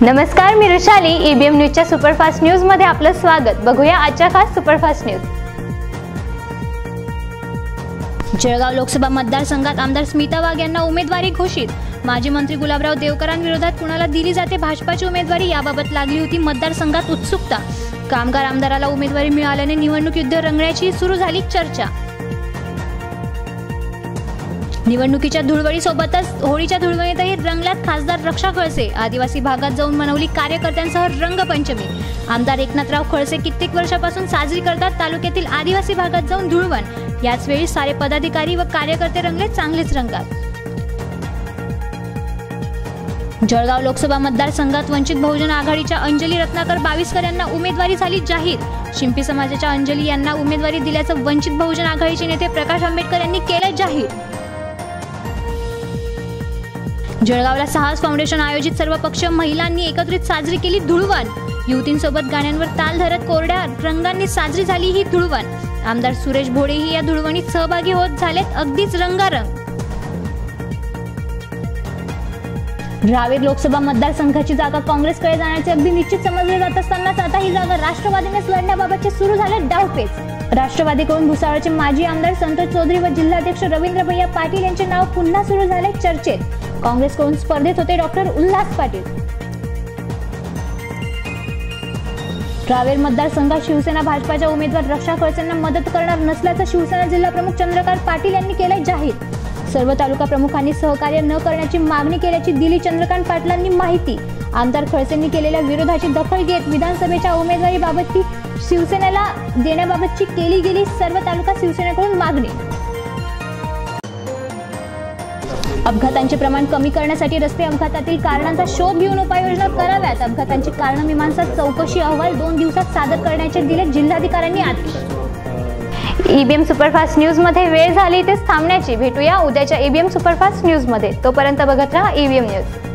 नमस्कार, मी रुशाली. ईबीएम न्यूजच्या superfast news मध्ये आपलं स्वागत. बघूया आजच्या खास सुपरफास्ट न्यूज. जळगाव लोकसभा मतदारसंघात आमदार स्मिता वाघ यांना उमेदवारी घोषित. माजी मंत्री गुलाबराव देवकरांविरोधात कुणाला दिली जाते भाजपाची उमेदवारी याबाबत लागली होती मतदारसंघात उत्सुकता. कामगार आमदाराला उमेदवारी मिळाल्याने निवडणूक युद्ध रंगण्याची सुरू झाली चर्चा. निवडणुकीच्या धुळवडीसोबतच होळीच्या धुळवडीतही रंगल्यात खासदार रक्षा खळसे. आदिवासी भागात जाऊन मनवली कार्यकर्त्यांसह रंगपंचमी. आमदार एकनाथराव खळसे कित्येक वर्षापासून साजरी करतात तालुक्यातील आदिवासी भागात जाऊन धुळवण. याच वेळी सारे पदाधिकारी व कार्यकर्ते रंगले चांगलेच रंगात. जळगाव लोकसभा मतदारसंघात वंचित बहुजन आघाडीच्या अंजली रत्नाकर बाविस्कर यांना उमेदवारी झाली जाहीर. शिंपी समाजाच्या अंजली यांना उमेदवारी दिल्याचं वंचित बहुजन आघाडीचे नेते प्रकाश आंबेडकर यांनी केलं जाहीर. जळगावला साहस फाउंडेशन आयोजित सर्वपक्षीय महिलांनी एकत्रित साजरी केली धुळवण. युवतींसोबत गाण्यांवर ताल धरत कोरड्या रंगांनी साजरी झाली ही धुळवण. आमदार सुरेश भोडेही या धुळवणीत सहभागी होत झालेत अगदीच रंगारंग. रावेर लोकसभा मतदारसंघाची जागा काँग्रेसकडे जाण्याचे अगदी निश्चित समजले जात असतानाच आता ही जागा राष्ट्रवादीनेच लढण्याबाबतचे सुरू झाले डावपेच. राष्ट्रवादीकडून भुसावळचे माजी आमदार संतोष चौधरी व जिल्हाध्यक्ष रवींद्र भैया पाटील यांचे नाव पुन्हा सुरू झाले चर्चेत. काँग्रेसकडून स्पर्धेत होते डॉक्टर उल्हास पाटील. रावेर मतदारसंघात शिवसेना भाजपाच्या उमेदवार रक्षा खळसेंना मदत करणार नसल्याचं शिवसेना जिल्हा प्रमुख चंद्रकांत पाटील यांनी केलंय जाहीर. सर्व तालुका प्रमुखांनी सहकार्य न करण्याची मागणी केल्याची दिली चंद्रकांत पाटलांनी माहिती. आमदार खळसेंनी केलेल्या विरोधाची दखल घेत विधानसभेच्या उमेदवारीबाबतची शिवसेनेला देण्याबाबतची केली गेली सर्व तालुका शिवसेनेकडून मागणी. अपघातांचे प्रमाण कमी करण्यासाठी रस्ते अपघातातील कारणांचा शोध घेऊन उपाययोजना कराव्यात. अपघातांची कारण मीमांसा चौकशी अहवाल 2 दिवसात सादर करण्याचे दिले जिल्हाधिकाऱ्यांनी आदेश. ईबीएम सुपरफास्ट न्यूज मध्ये वेळ झाली इथेच थांबण्याची. भेटूया उद्याच्या ईबीएम सुपरफास्ट न्यूज मध्ये. तोपर्यंत बघत राहा ईबीएम न्यूज.